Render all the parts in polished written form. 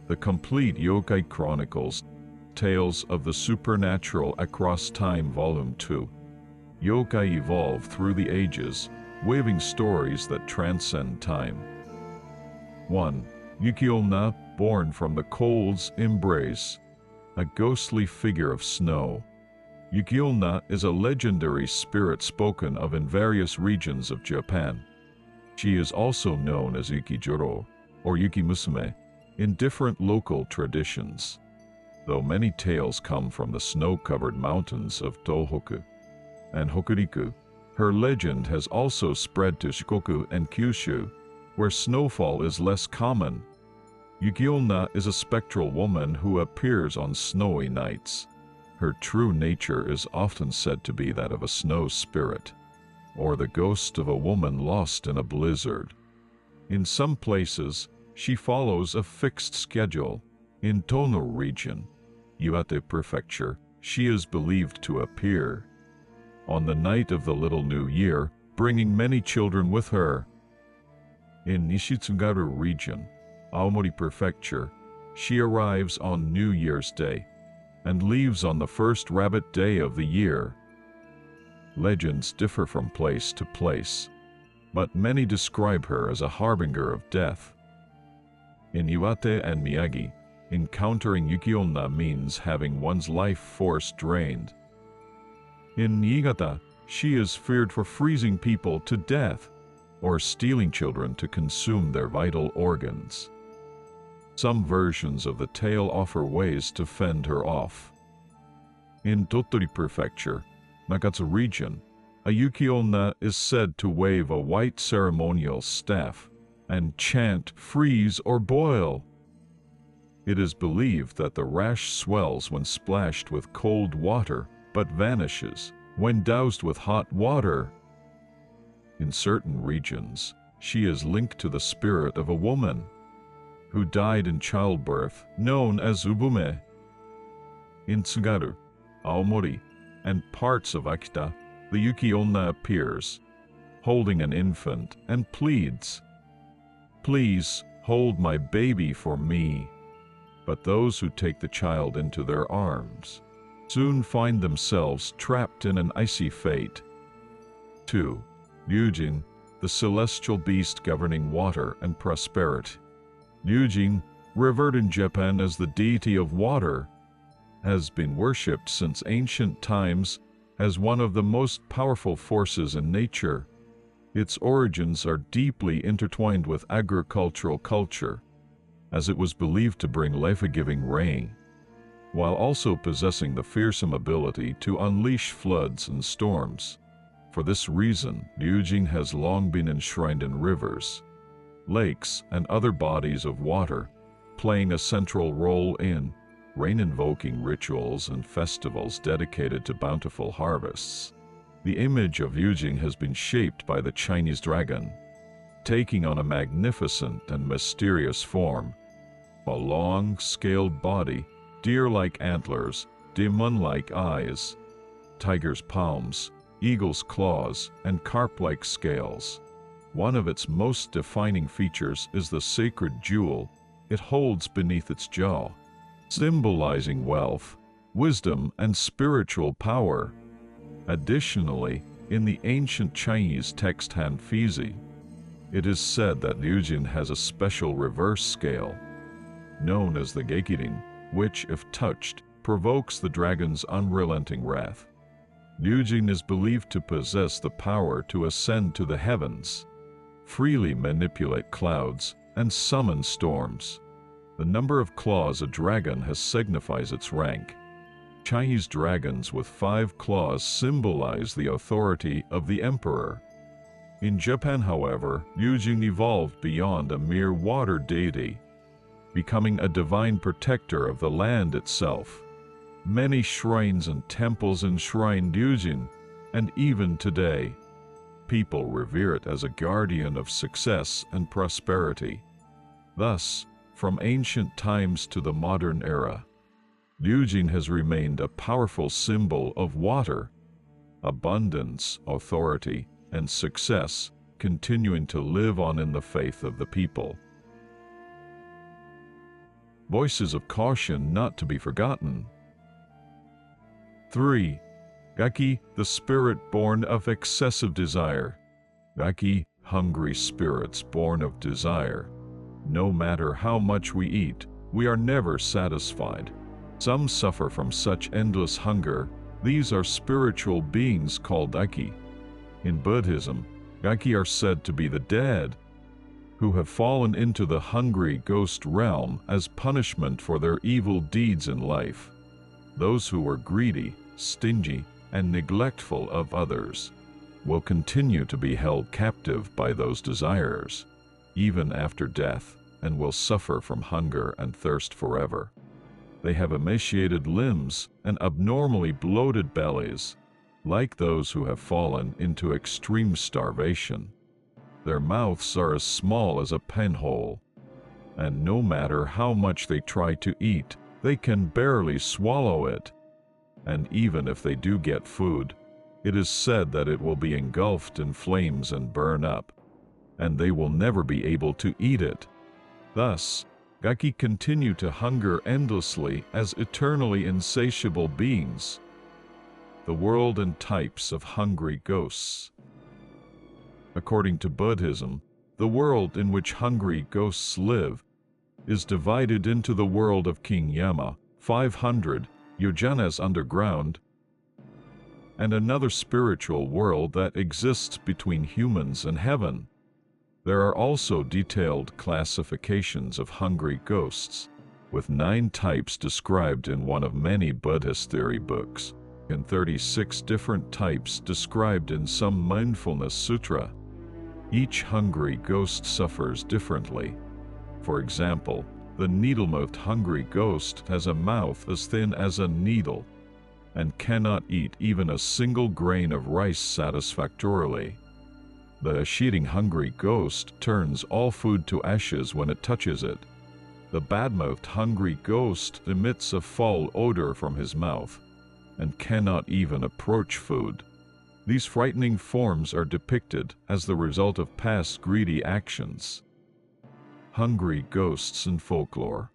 The Complete Yokai Chronicles, Tales of the Supernatural Across Time Volume 2. Yokai evolve through the ages, weaving stories that transcend time. 1. Yukiolna, born from the cold's embrace, a ghostly figure of snow. Yukiolna is a legendary spirit spoken of in various regions of Japan. She is also known as Yukijoro, or Yukimusume, in different local traditions. Though many tales come from the snow-covered mountains of Tohoku and Hokuriku, her legend has also spread to Shikoku and Kyushu, where snowfall is less common. Yukiolna is a spectral woman who appears on snowy nights. Her true nature is often said to be that of a snow spirit, or the ghost of a woman lost in a blizzard. In some places, she follows a fixed schedule. In Tono region, Iwate Prefecture, she is believed to appear on the night of the Little New Year, bringing many children with her. In Nishitsugaru region, Aomori Prefecture, she arrives on New Year's Day and leaves on the first rabbit day of the year. Legends differ from place to place, but many describe her as a harbinger of death. In Iwate and Miyagi, encountering Yukiolna means having one's life force drained. In Niigata, she is feared for freezing people to death or stealing children to consume their vital organs. Some versions of the tale offer ways to fend her off. In Tottori Prefecture, Nakatsu region, a Yukiolna is said to wave a white ceremonial staff and chant, "Freeze or boil." It is believed that the rash swells when splashed with cold water, but vanishes when doused with hot water. In certain regions, she is linked to the spirit of a woman who died in childbirth, known as Ubume. In Tsugaru, Aomori, and parts of Akita, the Yukiolna appears, holding an infant, and pleads, "Please, hold my baby for me." But those who take the child into their arms soon find themselves trapped in an icy fate. 2. Ryujin, the celestial beast governing water and prosperity. Ryujin, revered in Japan as the deity of water, has been worshipped since ancient times as one of the most powerful forces in nature. Its origins are deeply intertwined with agricultural culture, as it was believed to bring life-giving rain, while also possessing the fearsome ability to unleash floods and storms. For this reason, Ryujin has long been enshrined in rivers, lakes, and other bodies of water, playing a central role in rain-invoking rituals and festivals dedicated to bountiful harvests. The image of Ryujin has been shaped by the Chinese dragon, taking on a magnificent and mysterious form. A long, scaled body, deer-like antlers, demon-like eyes, tiger's palms, eagle's claws, and carp-like scales. One of its most defining features is the sacred jewel it holds beneath its jaw, symbolizing wealth, wisdom, and spiritual power. Additionally, in the ancient Chinese text Hanfizi, it is said that Ryujin has a special reverse scale, known as the Gekirin, which, if touched, provokes the dragon's unrelenting wrath. Ryujin is believed to possess the power to ascend to the heavens, freely manipulate clouds, and summon storms. The number of claws a dragon has signifies its rank. Chinese dragons with 5 claws symbolize the authority of the emperor. In Japan, however, Ryujin evolved beyond a mere water deity, becoming a divine protector of the land itself. Many shrines and temples enshrine Ryujin, and even today, people revere it as a guardian of success and prosperity. Thus, from ancient times to the modern era, Ryujin has remained a powerful symbol of water, abundance, authority, and success, continuing to live on in the faith of the people. voices of caution not to be forgotten. 3. Gaki, the spirit born of excessive desire. Gaki, hungry spirits born of desire. No matter how much we eat, we are never satisfied. Some suffer from such endless hunger. These are spiritual beings called Gaki. In Buddhism, Gaki are said to be the dead, who have fallen into the hungry ghost realm as punishment for their evil deeds in life. Those who were greedy, stingy, and neglectful of others will continue to be held captive by those desires, even after death, and will suffer from hunger and thirst forever. They have emaciated limbs and abnormally bloated bellies, like those who have fallen into extreme starvation. Their mouths are as small as a pinhole, and no matter how much they try to eat, they can barely swallow it. And even if they do get food, it is said that it will be engulfed in flames and burn up, and they will never be able to eat it. Thus, Gaki continue to hunger endlessly as eternally insatiable beings. The world and types of hungry ghosts. According to Buddhism, the world in which hungry ghosts live is divided into the world of King Yama, 500 yojanas underground, and another spiritual world that exists between humans and heaven. There are also detailed classifications of hungry ghosts, with 9 types described in one of many Buddhist theory books, and 36 different types described in some mindfulness sutra. Each hungry ghost suffers differently. For example, the needle-mouthed hungry ghost has a mouth as thin as a needle and cannot eat even a single grain of rice satisfactorily. The ash-eating hungry ghost turns all food to ashes when it touches it. The bad-mouthed hungry ghost emits a foul odor from his mouth and cannot even approach food. These frightening forms are depicted as the result of past greedy actions. Hungry ghosts in folklore.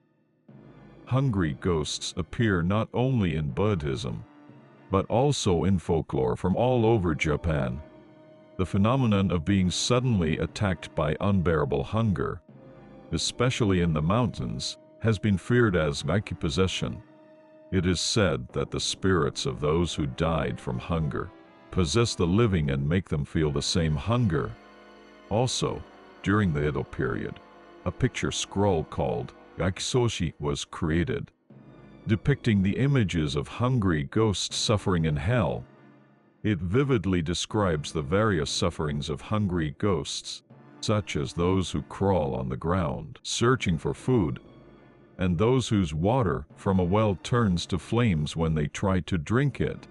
Hungry ghosts appear not only in Buddhism, but also in folklore from all over Japan. The phenomenon of being suddenly attacked by unbearable hunger, especially in the mountains, has been feared as Gaki possession. It is said that the spirits of those who died from hunger possess the living and make them feel the same hunger. Also, during the Edo-period, a picture scroll called Gakisoshi was created, depicting the images of hungry ghosts suffering in hell. It vividly describes the various sufferings of hungry ghosts, such as those who crawl on the ground searching for food, and those whose water from a well turns to flames when they try to drink it.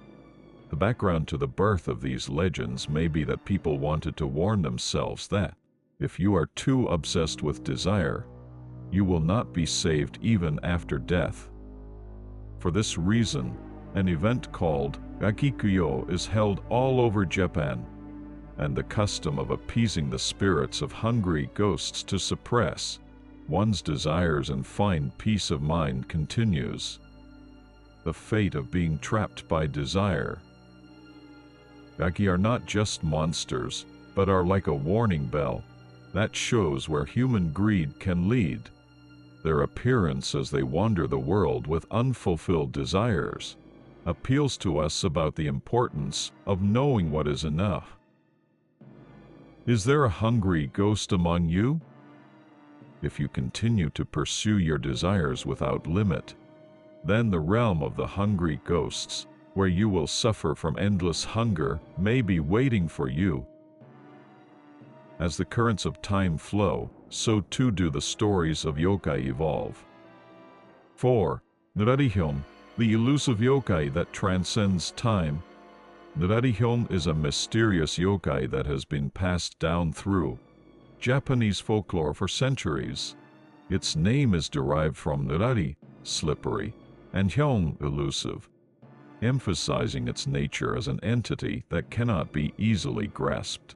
The background to the birth of these legends may be that people wanted to warn themselves that, if you are too obsessed with desire, you will not be saved even after death. For this reason, an event called Gakikuyo is held all over Japan, and the custom of appeasing the spirits of hungry ghosts to suppress one's desires and find peace of mind continues. The fate of being trapped by desire. Gaki are not just monsters, but are like a warning bell that shows where human greed can lead. Their appearance as they wander the world with unfulfilled desires appeals to us about the importance of knowing what is enough. Is there a hungry ghost among you? If you continue to pursue your desires without limit, then the realm of the hungry ghosts, where you will suffer from endless hunger, may be waiting for you. As the currents of time flow, so too do the stories of yokai evolve. 4. Narration, the elusive yokai that transcends time. Narration is a mysterious yokai that has been passed down through Japanese folklore for centuries. Its name is derived from narari, slippery, and hyong, elusive, emphasizing its nature as an entity that cannot be easily grasped.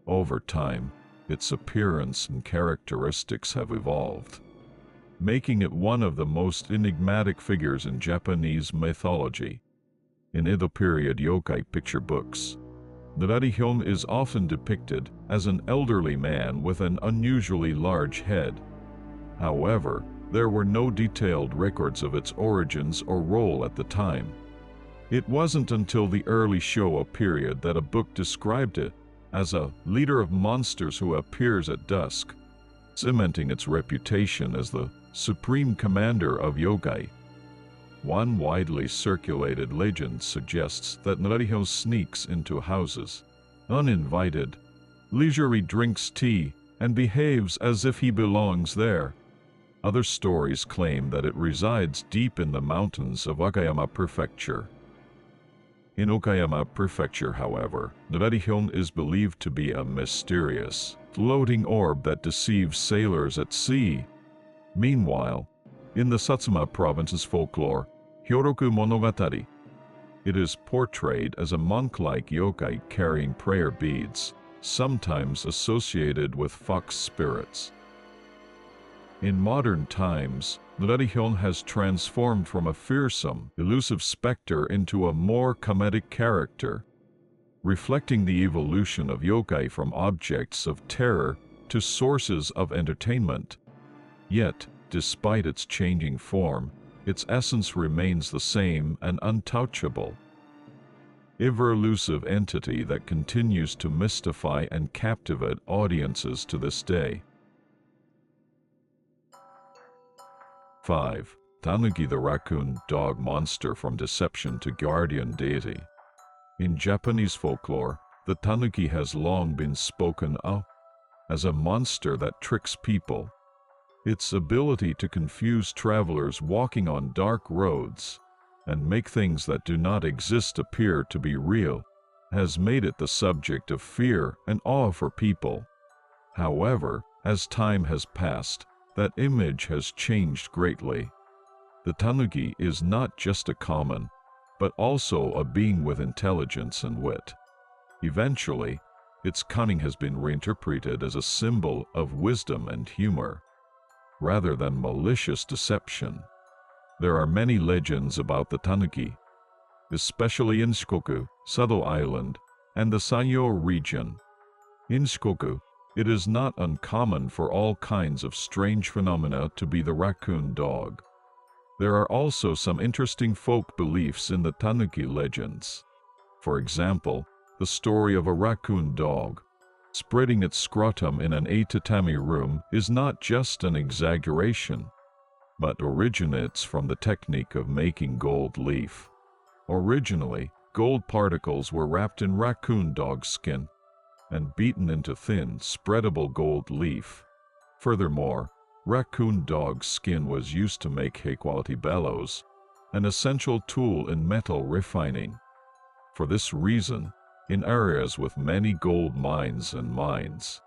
Over time, its appearance and characteristics have evolved. making it one of the most enigmatic figures in Japanese mythology. In Edo-period yokai picture books, Narration is often depicted as an elderly man with an unusually large head. However, there were no detailed records of its origins or role at the time. It wasn't until the early Showa period that a book described it as a leader of monsters who appears at dusk, cementing its reputation as the supreme commander of yokai. One widely circulated legend suggests that Narration sneaks into houses, uninvited, leisurely drinks tea, and behaves as if he belongs there. Other stories claim that it resides deep in the mountains of Okayama Prefecture. In Okayama Prefecture, however, Narration is believed to be a mysterious, floating orb that deceives sailors at sea. Meanwhile, in the Satsuma Province's folklore, Hyoroku Monogatari, it is portrayed as a monk-like yokai carrying prayer beads, sometimes associated with fox spirits. In modern times, Narration has transformed from a fearsome, elusive specter into a more comedic character, reflecting the evolution of yokai from objects of terror to sources of entertainment. Yet, despite its changing form, its essence remains the same and untouchable. Ever-elusive entity that continues to mystify and captivate audiences to this day. 5. Tanuki, the raccoon dog monster from deception to guardian deity. In Japanese folklore, the tanuki has long been spoken of as a monster that tricks people. Its ability to confuse travelers walking on dark roads and make things that do not exist appear to be real has made it the subject of fear and awe for people. However, as time has passed, that image has changed greatly. The tanuki is not just a common, but also a being with intelligence and wit. Eventually, its cunning has been reinterpreted as a symbol of wisdom and humor, rather than malicious deception. There are many legends about the tanuki, especially in Shikoku, Sado Island, and the Sanyo region. In Shikoku, it is not uncommon for all kinds of strange phenomena to be the raccoon dog. There are also some interesting folk beliefs in the tanuki legends. For example, the story of a raccoon dog spreading its scrotum in an tatami room is not just an exaggeration, but originates from the technique of making gold leaf. Originally, gold particles were wrapped in raccoon dog skin and beaten into thin, spreadable gold leaf. Furthermore, raccoon dog skin was used to make high-quality bellows, an essential tool in metal refining. For this reason, in areas with many gold mines and mines,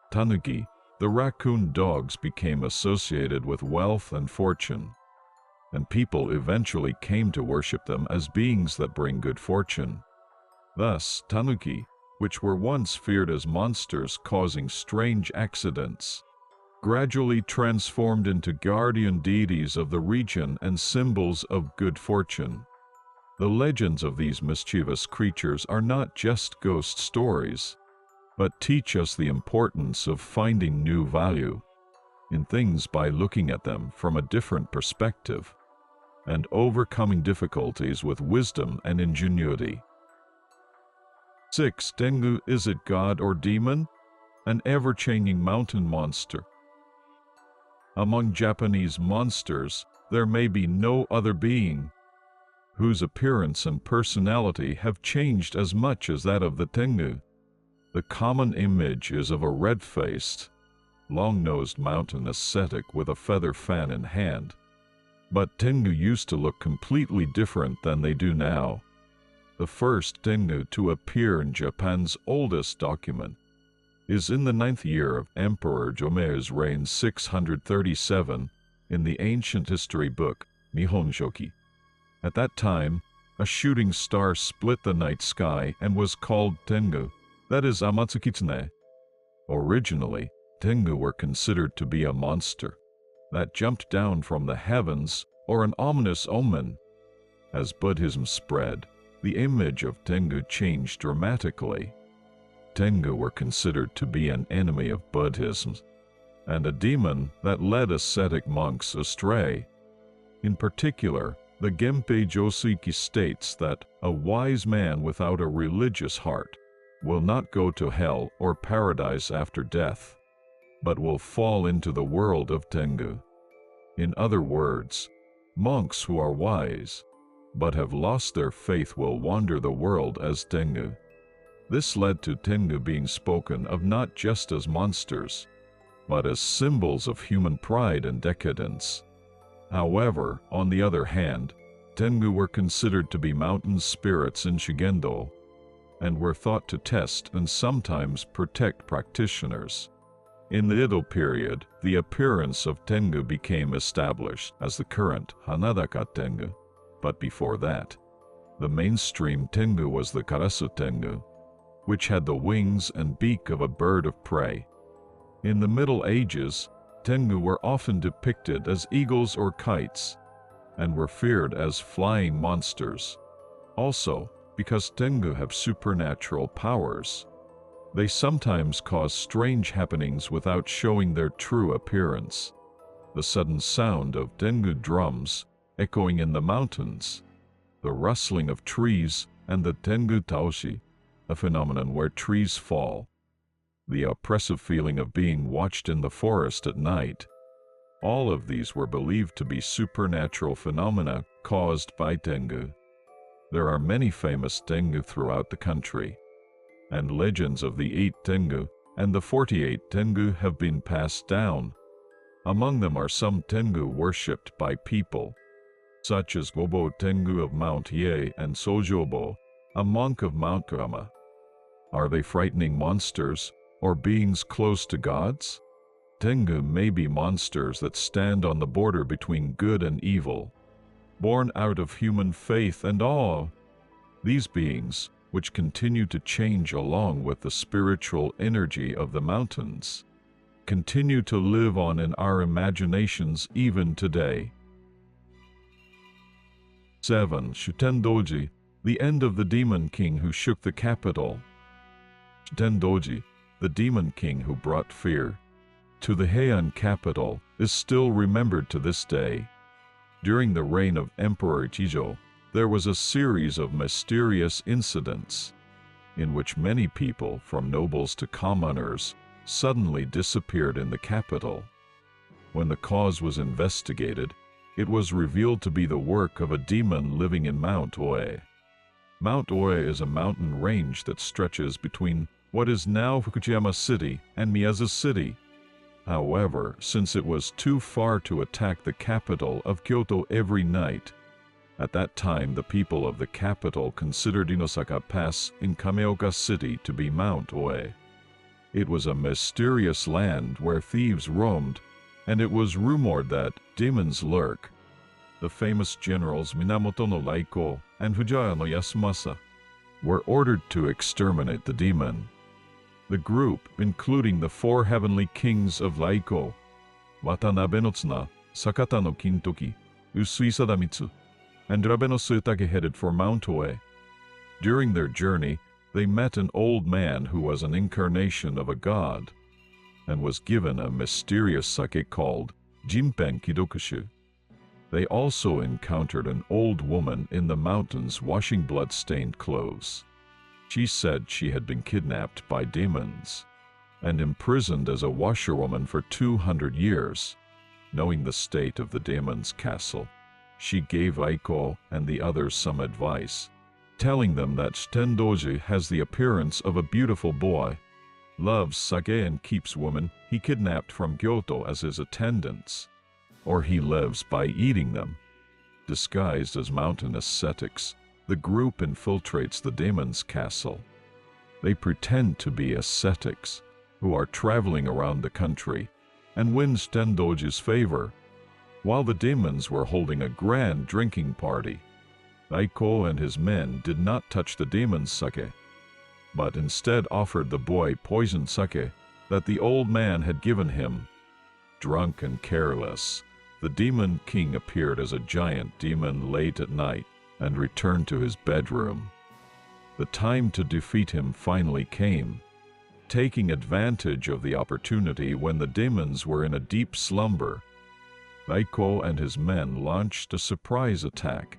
tanuki, the raccoon dogs, became associated with wealth and fortune, and people eventually came to worship them as beings that bring good fortune. Thus, tanuki, which were once feared as monsters causing strange accidents, gradually transformed into guardian deities of the region and symbols of good fortune. The legends of these mischievous creatures are not just ghost stories, but teach us the importance of finding new value in things by looking at them from a different perspective and overcoming difficulties with wisdom and ingenuity. 6. Tengu, is it god or demon? An ever-changing mountain monster. Among Japanese monsters, there may be no other being whose appearance and personality have changed as much as that of the Tengu. The common image is of a red-faced, long-nosed mountain ascetic with a feather fan in hand. But Tengu used to look completely different than they do now. The first Tengu to appear in Japan's oldest document is in the 9th year of Emperor Jomei's reign, 637, in the ancient history book Nihon Shoki. At that time, a shooting star split the night sky and was called Tengu, that is Amatsukitsune. Originally, Tengu were considered to be a monster, that jumped down from the heavens, or an ominous omen. As Buddhism spread, the image of Tengu changed dramatically. Tengu were considered to be an enemy of Buddhism, and a demon that led ascetic monks astray. In particular, the Genpei Joseki states that a wise man without a religious heart will not go to hell or paradise after death, but will fall into the world of Tengu. In other words, monks who are wise but have lost their faith will wander the world as Tengu. This led to Tengu being spoken of not just as monsters, but as symbols of human pride and decadence. However, on the other hand, Tengu were considered to be mountain spirits in Shugendo, and were thought to test and sometimes protect practitioners. In the Edo period, the appearance of Tengu became established as the current Hanadaka Tengu, but before that, the mainstream Tengu was the Karasu Tengu, which had the wings and beak of a bird of prey. In the Middle Ages, Tengu were often depicted as eagles or kites, and were feared as flying monsters. Also, because Tengu have supernatural powers, they sometimes cause strange happenings without showing their true appearance. The sudden sound of Tengu drums echoing in the mountains, the rustling of trees, and the Tengu Taoshi, a phenomenon where trees fall, the oppressive feeling of being watched in the forest at night. All of these were believed to be supernatural phenomena caused by Tengu. There are many famous Tengu throughout the country, and legends of the 8 Tengu and the 48 Tengu have been passed down. Among them are some Tengu worshipped by people, such as Gobo Tengu of Mount Ye and Sojobo, a monk of Mount Kama. Are they frightening monsters or beings close to gods? Tengu may be monsters that stand on the border between good and evil, born out of human faith and awe. These beings, which continue to change along with the spiritual energy of the mountains, continue to live on in our imaginations even today. 7. Shutendoji, the end of the demon king who shook the capital. Shutendoji, the demon king who brought fear to the Heian capital, is still remembered to this day. During the reign of Emperor Chijo, there was a series of mysterious incidents in which many people, from nobles to commoners, suddenly disappeared in the capital. When the cause was investigated, it was revealed to be the work of a demon living in Mount Oe. Mount Oe is a mountain range that stretches between what is now Fukuyama City and Miyazu City. However, since it was too far to attack the capital of Kyoto every night, at that time the people of the capital considered Inosaka Pass in Kameoka City to be Mount Oe. It was a mysterious land where thieves roamed, and it was rumored that demons lurk. The famous generals Minamoto no Raiko and Fujiwara no Yasumasa were ordered to exterminate the demon. The group, including the 4 heavenly kings of Raiko, Watanabe no Tsuna, Sakata no Kintoki, Usui Sadamitsu, and Rabe no Suetake, headed for Mount Oe. During their journey, they met an old man who was an incarnation of a god, and was given a mysterious sake called Jinpen Kidokushu. They also encountered an old woman in the mountains washing blood-stained clothes. She said she had been kidnapped by demons and imprisoned as a washerwoman for 200 years. Knowing the state of the demon's castle, she gave Aiko and the others some advice, telling them that Shutendoji has the appearance of a beautiful boy, loves sake and keeps women he kidnapped from Kyoto as his attendants, or he lives by eating them. Disguised as mountain ascetics, the group infiltrates the demon's castle. They pretend to be ascetics who are traveling around the country and win Shutendoji's favor. While the demons were holding a grand drinking party, Aiko and his men did not touch the demon's sake, but instead offered the boy poisoned sake that the old man had given him. drunk and careless, the Demon King appeared as a giant demon late at night and returned to his bedroom. The time to defeat him finally came. Taking advantage of the opportunity when the demons were in a deep slumber, Raiko and his men launched a surprise attack.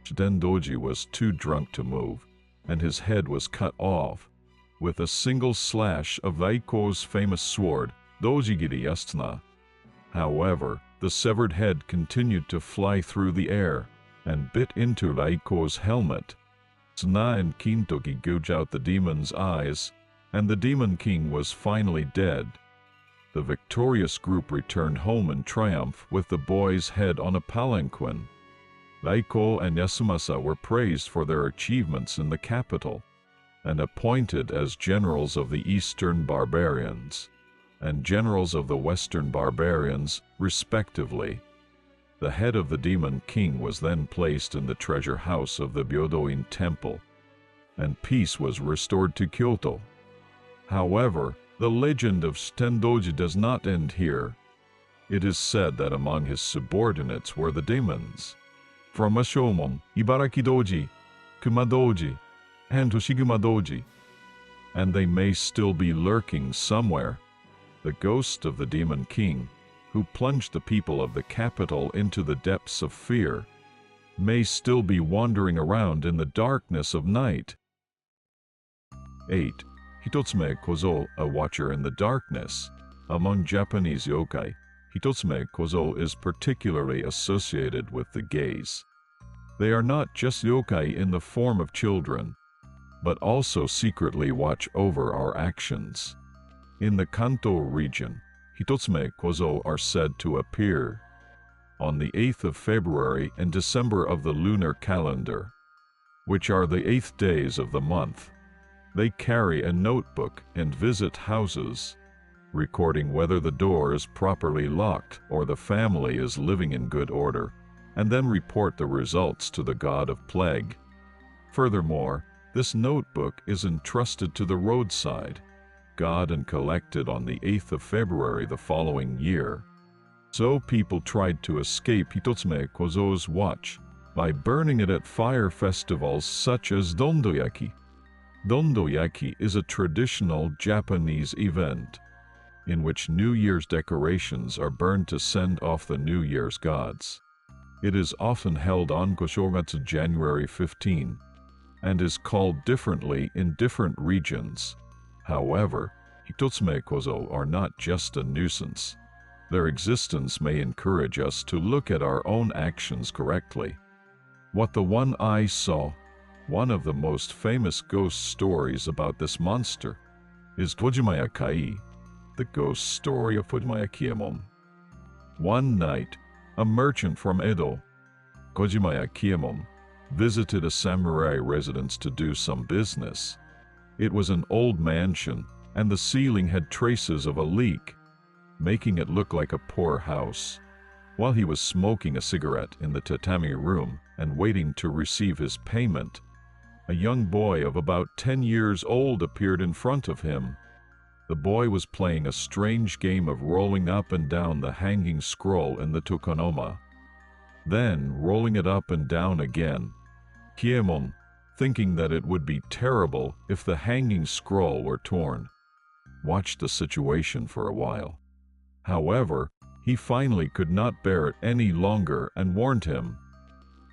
Shidendoji was too drunk to move, and his head was cut off with a single slash of Raiko's famous sword, Dojigiri Yasuna. However, the severed head continued to fly through the air and bit into Raiko's helmet. Tsuna and Kintoki gouged out the demon's eyes, and the Demon King was finally dead. The victorious group returned home in triumph with the boy's head on a palanquin. Raiko and Yasumasa were praised for their achievements in the capital and appointed as generals of the Eastern Barbarians and generals of the Western Barbarians, respectively. The head of the Demon King was then placed in the treasure house of the Byodoin Temple, and peace was restored to Kyoto. However, the legend of Shidendoji does not end here. It is said that among his subordinates were the demons from Ashomon, Ibaraki Doji, Kumadoji, and Toshiguma Doji, and they may still be lurking somewhere. The ghost of the Demon King, who plunged the people of the capital into the depths of fear, may still be wandering around in the darkness of night. 8. Hitotsume Kozo, a watcher in the darkness. Among Japanese yokai, Hitotsume Kozo is particularly associated with the gaze. They are not just yokai in the form of children, but also secretly watch over our actions. In the Kanto region, Hitotsume Kozo are said to appear on the 8th of February and December of the lunar calendar, which are the 8th days of the month. They carry a notebook and visit houses, recording whether the door is properly locked or the family is living in good order, and then report the results to the god of plague. Furthermore, this notebook is entrusted to the roadside god and collected on the 8th of February the following year. So people tried to escape Hitotsume Kozo's watch by burning it at fire festivals such as Dondoyaki. Dondoyaki is a traditional Japanese event in which New Year's decorations are burned to send off the New Year's gods. It is often held on Koshogatsu January 15 and is called differently in different regions. However, Hitotsume Kozo are not just a nuisance. Their existence may encourage us to look at our own actions correctly. What the One Eye Saw. One of the most famous ghost stories about this monster is Tojimaya Kai, the ghost story of Tojimaya Kiemon. One night, a merchant from Edo, Kojimaya Kiemon, visited a samurai residence to do some business. It was an old mansion, and the ceiling had traces of a leak, making it look like a poor house. While he was smoking a cigarette in the tatami room and waiting to receive his payment, a young boy of about 10 years old appeared in front of him. The boy was playing a strange game of rolling up and down the hanging scroll in the tokonoma, then rolling it up and down again. Kiemon, thinking that it would be terrible if the hanging scroll were torn, watched the situation for a while. However, he finally could not bear it any longer and warned him,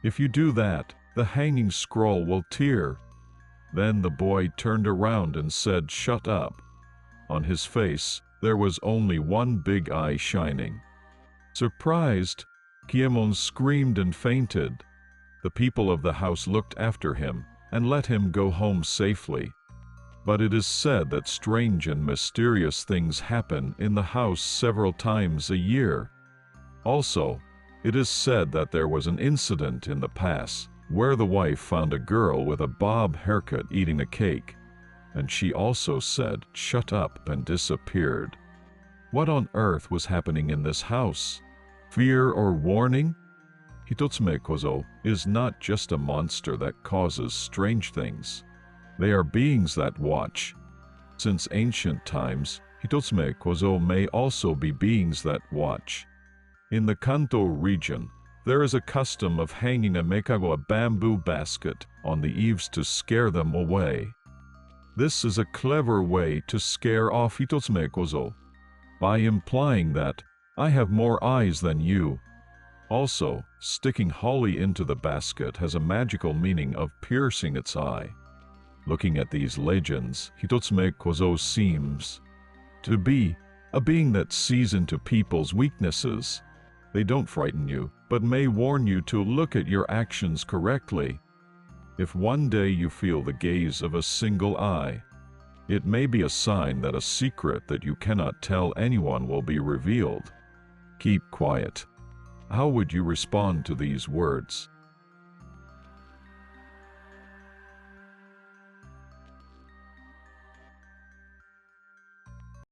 "If you do that, the hanging scroll will tear." Then the boy turned around and said, "Shut up." On his face, there was only one big eye shining. Surprised, Kiemon screamed and fainted. The people of the house looked after him and let him go home safely. But it is said that strange and mysterious things happen in the house several times a year. Also, it is said that there was an incident in the past where the wife found a girl with a bob haircut eating a cake, and she also said, "Shut up," and disappeared. What on earth was happening in this house? Fear or warning? Hitotsume Kozo is not just a monster that causes strange things. They are beings that watch. Since ancient times, Hitotsume Kozo may also be beings that watch. In the Kanto region, there is a custom of hanging a mekago, a bamboo basket, on the eaves to scare them away. This is a clever way to scare off Hitotsume Kozo, by implying that, I have more eyes than you. Also, sticking holly into the basket has a magical meaning of piercing its eye. Looking at these legends, Hitotsume Kozo seems to be a being that sees into people's weaknesses. They don't frighten you, but may warn you to look at your actions correctly. If one day you feel the gaze of a single eye, it may be a sign that a secret that you cannot tell anyone will be revealed. Keep quiet. How would you respond to these words?